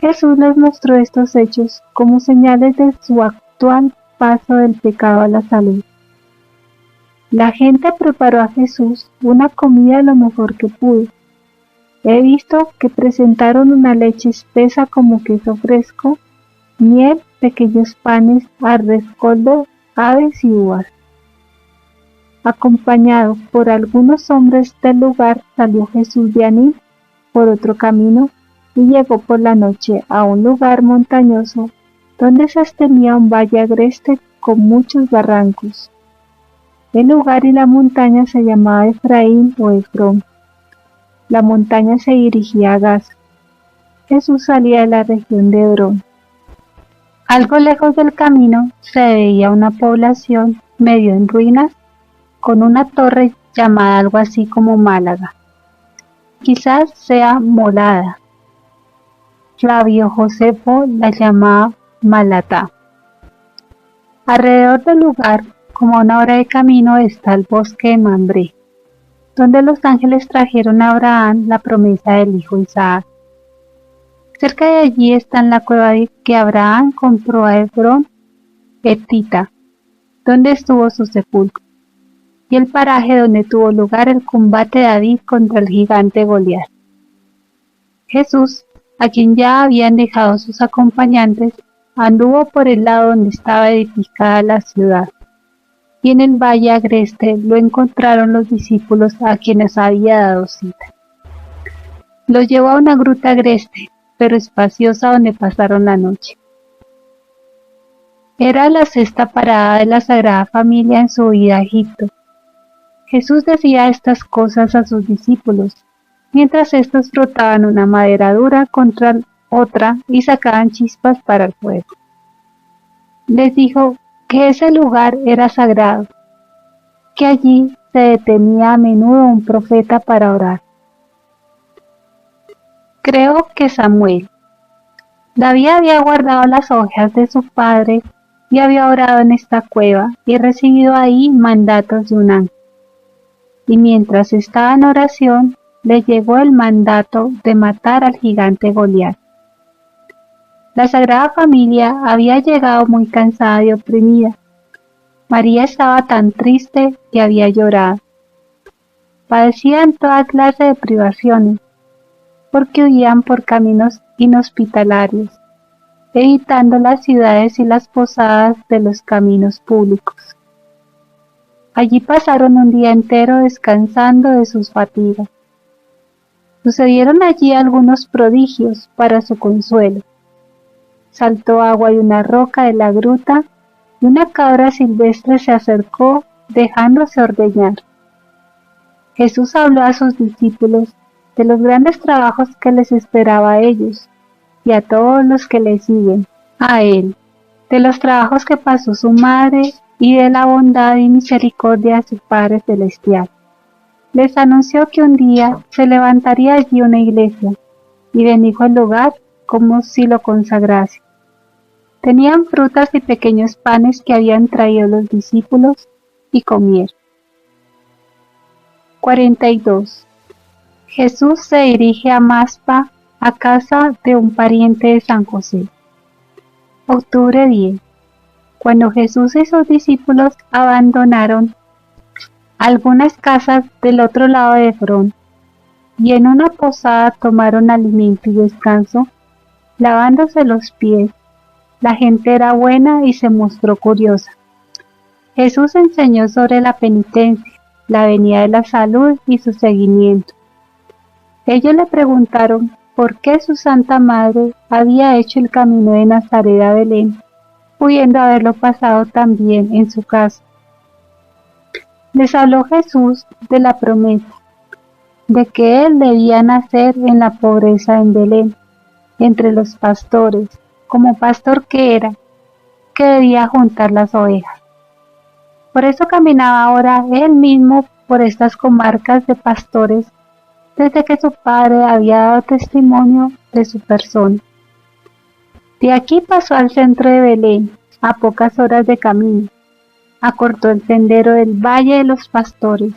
Jesús les mostró estos hechos como señales de su actual paso del pecado a la salud. La gente preparó a Jesús una comida lo mejor que pudo. He visto que presentaron una leche espesa como queso fresco, miel, pequeños panes, rescoldo, aves y uvas. Acompañado por algunos hombres del lugar, salió Jesús de Anín por otro camino y llegó por la noche a un lugar montañoso donde se extendía un valle agreste con muchos barrancos. El lugar y la montaña se llamaba Efraín o Efrón. La montaña se dirigía a Gaza. Jesús salía de la región de Hebrón. Algo lejos del camino se veía una población medio en ruinas, con una torre llamada algo así como Málaga. Quizás sea Molada. Flavio Josefo la llamaba Malatá. Alrededor del lugar, como a una hora de camino, está el bosque de Mambré, donde los ángeles trajeron a Abraham la promesa del hijo Isaac. Cerca de allí está la cueva que Abraham compró a Hebrón, Etita, donde estuvo su sepulcro, y el paraje donde tuvo lugar el combate de David contra el gigante Goliat. Jesús, a quien ya habían dejado sus acompañantes, anduvo por el lado donde estaba edificada la ciudad, y en el valle agreste lo encontraron los discípulos a quienes había dado cita. Los llevó a una gruta agreste, pero espaciosa, donde pasaron la noche. Era la sexta parada de la Sagrada Familia en su huida a Egipto. Jesús decía estas cosas a sus discípulos, mientras estos frotaban una madera dura contra otra y sacaban chispas para el fuego. Les dijo que ese lugar era sagrado, que allí se detenía a menudo un profeta para orar. Creo que Samuel. David había guardado las ovejas de su padre y había orado en esta cueva y recibido ahí mandatos de un ángel. Y mientras estaba en oración, le llegó el mandato de matar al gigante Goliat. La Sagrada Familia había llegado muy cansada y oprimida. María estaba tan triste que había llorado. Padecían toda clase de privaciones, porque huían por caminos inhospitalarios, evitando las ciudades y las posadas de los caminos públicos. Allí pasaron un día entero descansando de sus fatigas. Sucedieron allí algunos prodigios para su consuelo. Saltó agua de una roca de la gruta y una cabra silvestre se acercó dejándose ordeñar. Jesús habló a sus discípulos de los grandes trabajos que les esperaba a ellos y a todos los que le siguen, a Él, de los trabajos que pasó su madre y de la bondad y misericordia de su Padre Celestial. Les anunció que un día se levantaría allí una iglesia y bendijo el lugar como si lo consagrase. Tenían frutas y pequeños panes que habían traído los discípulos y comieron. 42. Jesús se dirige a Maspa, a casa de un pariente de San José. Octubre 10. Cuando Jesús y sus discípulos abandonaron algunas casas del otro lado de Efrón, y en una posada tomaron alimento y descanso, lavándose los pies, la gente era buena y se mostró curiosa. Jesús enseñó sobre la penitencia, la venida de la salud y su seguimiento. Ellos le preguntaron por qué su Santa Madre había hecho el camino de Nazaret a Belén, pudiendo haberlo pasado también en su casa. Les habló Jesús de la promesa, de que Él debía nacer en la pobreza en Belén, entre los pastores, como pastor que era, que debía juntar las ovejas. Por eso caminaba ahora Él mismo por estas comarcas de pastores, desde que su padre había dado testimonio de su persona. De aquí pasó al centro de Belén, a pocas horas de camino. Acortó el sendero del Valle de los Pastores.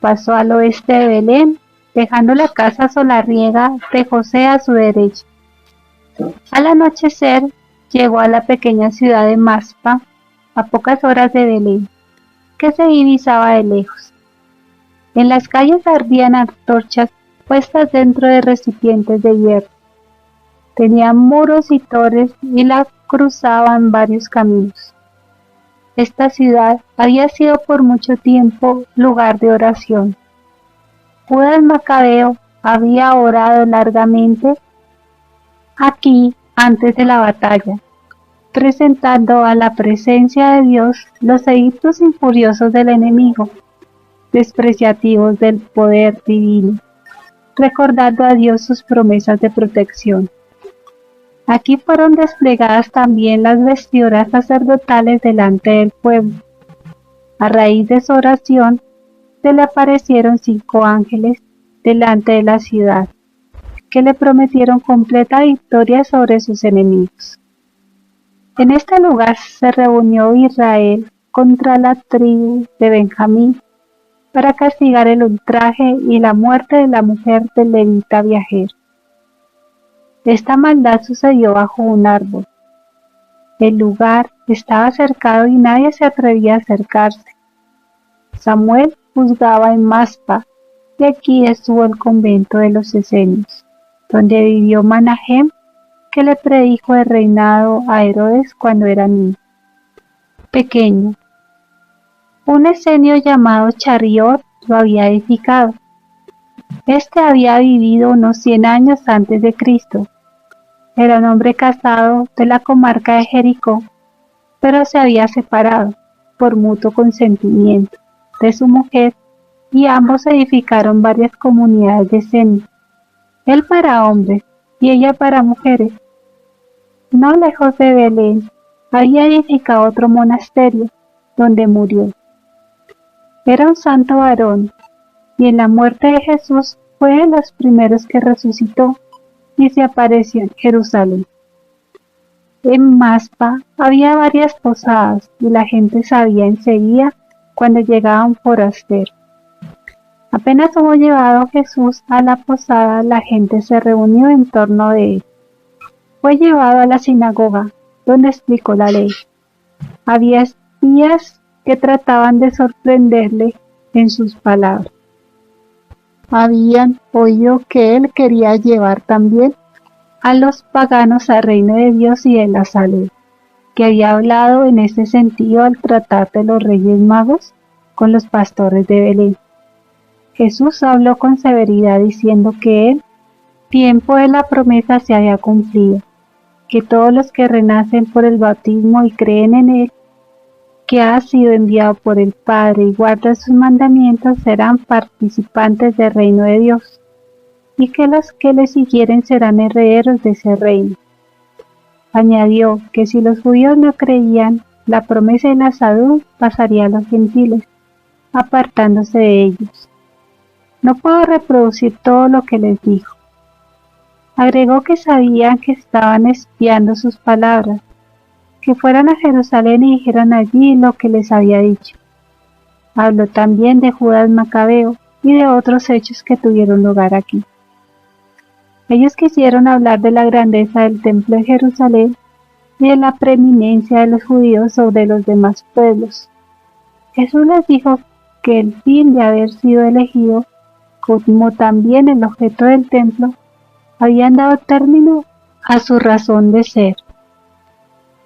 Pasó al oeste de Belén, dejando la casa solariega de José a su derecha. Al anochecer, llegó a la pequeña ciudad de Maspa, a pocas horas de Belén, que se divisaba de lejos. En las calles ardían antorchas puestas dentro de recipientes de hierro. Tenían muros y torres y la cruzaban varios caminos. Esta ciudad había sido por mucho tiempo lugar de oración. Judas Macabeo había orado largamente aquí antes de la batalla, presentando a la presencia de Dios los edictos infuriosos del enemigo, despreciativos del poder divino, recordando a Dios sus promesas de protección. Aquí fueron desplegadas también las vestiduras sacerdotales delante del pueblo. A raíz de su oración, se le aparecieron 5 ángeles delante de la ciudad, que le prometieron completa victoria sobre sus enemigos. En este lugar se reunió Israel contra la tribu de Benjamín para castigar el ultraje y la muerte de la mujer del levita viajero. Esta maldad sucedió bajo un árbol. El lugar estaba cercado y nadie se atrevía a acercarse. Samuel juzgaba en Maspa, y aquí estuvo el convento de los esenios, donde vivió Manahem, que le predijo el reinado a Herodes cuando era niño. Pequeño. Un esenio llamado Chariot lo había edificado. Este había vivido unos 100 años antes de Cristo. Era un hombre casado de la comarca de Jericó, pero se había separado, por mutuo consentimiento, de su mujer, y ambos edificaron varias comunidades de esenios, él para hombres y ella para mujeres. No lejos de Belén, había edificado otro monasterio, donde murió. Era un santo varón, y en la muerte de Jesús fue de los primeros que resucitó y se apareció en Jerusalén. En Maspa había varias posadas y la gente sabía enseguida cuando llegaba un forastero. Apenas hubo llevado Jesús a la posada, la gente se reunió en torno de él. Fue llevado a la sinagoga, donde explicó la ley. Había espías que trataban de sorprenderle en sus palabras. Habían oído que él quería llevar también a los paganos al reino de Dios y de la salud, que había hablado en ese sentido al tratar de los reyes magos con los pastores de Belén. Jesús habló con severidad diciendo que el tiempo de la promesa se había cumplido, que todos los que renacen por el bautismo y creen en él, que ha sido enviado por el Padre y guardan sus mandamientos, serán participantes del reino de Dios, y que los que le siguieren serán herederos de ese reino. Añadió que si los judíos no creían, la promesa de la salud pasaría a los gentiles, apartándose de ellos. No puedo reproducir todo lo que les dijo. Agregó que sabían que estaban espiando sus palabras, que fueran a Jerusalén y dijeran allí lo que les había dicho. Habló también de Judas Macabeo y de otros hechos que tuvieron lugar aquí. Ellos quisieron hablar de la grandeza del templo de Jerusalén y de la preeminencia de los judíos sobre los demás pueblos. Jesús les dijo que el fin de haber sido elegido, como también el objeto del templo, habían dado término a su razón de ser,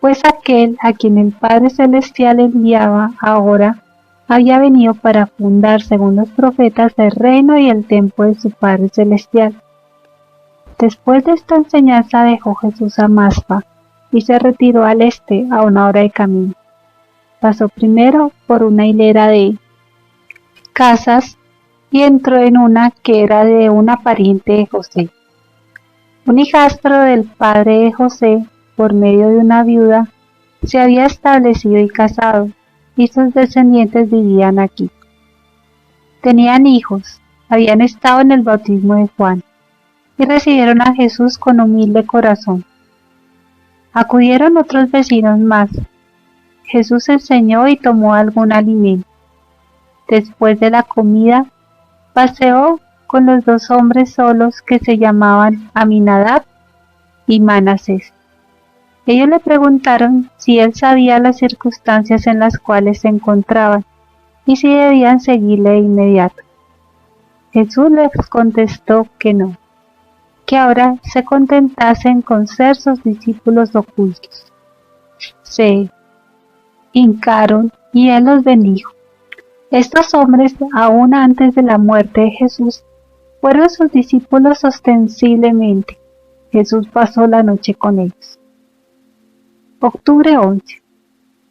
pues aquel a quien el Padre Celestial enviaba ahora había venido para fundar, según los profetas, el reino y el templo de su Padre Celestial. Después de esta enseñanza dejó Jesús a Maspa y se retiró al este a 1 hora de camino. Pasó primero por una hilera de casas y entró en una que era de una pariente de José. Un hijastro del padre de José, por medio de una viuda, se había establecido y casado, y sus descendientes vivían aquí. Tenían hijos, habían estado en el bautismo de Juan, y recibieron a Jesús con humilde corazón. Acudieron otros vecinos más. Jesús enseñó y tomó algún alimento. Después de la comida, paseó con los 2 hombres solos que se llamaban Aminadab y Manasés. Ellos le preguntaron si él sabía las circunstancias en las cuales se encontraban y si debían seguirle de inmediato. Jesús les contestó que no, que ahora se contentasen con ser sus discípulos ocultos. Se hincaron y él los bendijo. Estos hombres, aún antes de la muerte de Jesús, fueron sus discípulos ostensiblemente. Jesús pasó la noche con ellos. Octubre 11.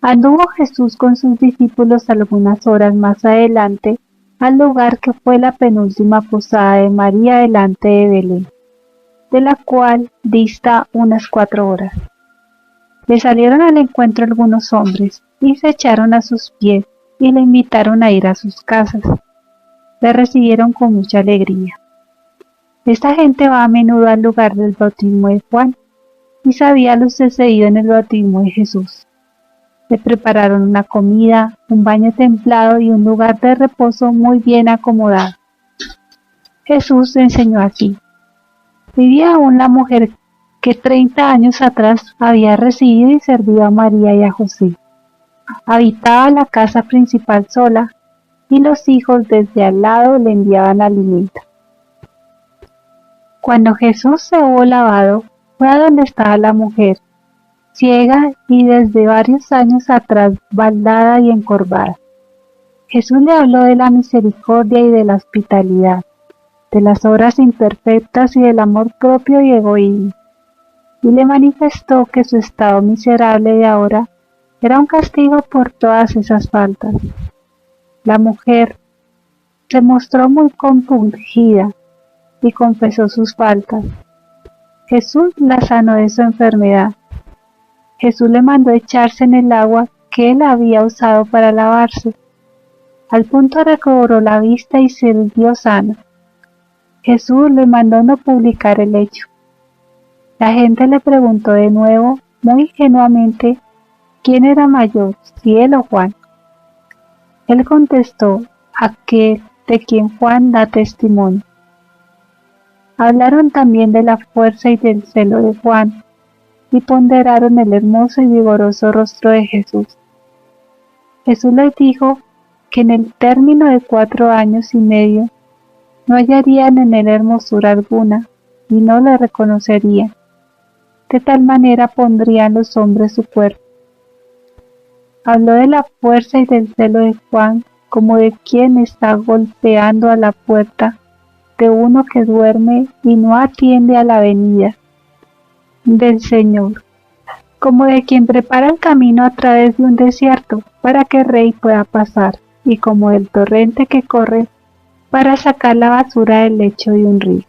Anduvo Jesús con sus discípulos algunas horas más adelante al lugar que fue la penúltima posada de María delante de Belén, de la cual dista unas 4 horas. Le salieron al encuentro algunos hombres y se echaron a sus pies y le invitaron a ir a sus casas. Le recibieron con mucha alegría. Esta gente va a menudo al lugar del bautismo de Juan y sabía lo sucedido en el bautismo de Jesús. Le prepararon una comida, un baño templado y un lugar de reposo muy bien acomodado. Jesús enseñó así. Vivía aún la mujer que 30 años atrás había recibido y servido a María y a José. Habitaba la casa principal sola y los hijos desde al lado le enviaban alimento. Cuando Jesús se hubo lavado, fue a donde estaba la mujer, ciega y desde varios años atrás baldada y encorvada. Jesús le habló de la misericordia y de la hospitalidad, de las obras imperfectas y del amor propio y egoísmo, y le manifestó que su estado miserable de ahora era un castigo por todas esas faltas. La mujer se mostró muy compungida y confesó sus faltas. Jesús la sanó de su enfermedad. Jesús le mandó echarse en el agua que él había usado para lavarse. Al punto recobró la vista y se sintió sana. Jesús le mandó no publicar el hecho. La gente le preguntó de nuevo, muy ingenuamente, quién era mayor, si él o Juan. Él contestó, aquel de quien Juan da testimonio. Hablaron también de la fuerza y del celo de Juan, y ponderaron el hermoso y vigoroso rostro de Jesús. Jesús les dijo que en el término de 4 años y medio no hallarían en él hermosura alguna, y no le reconocerían. De tal manera pondrían los hombres su cuerpo. Habló de la fuerza y del celo de Juan como de quien está golpeando a la puerta de uno que duerme y no atiende a la venida del Señor, como de quien prepara el camino a través de un desierto para que el rey pueda pasar, y como del torrente que corre para sacar la basura del lecho de un río.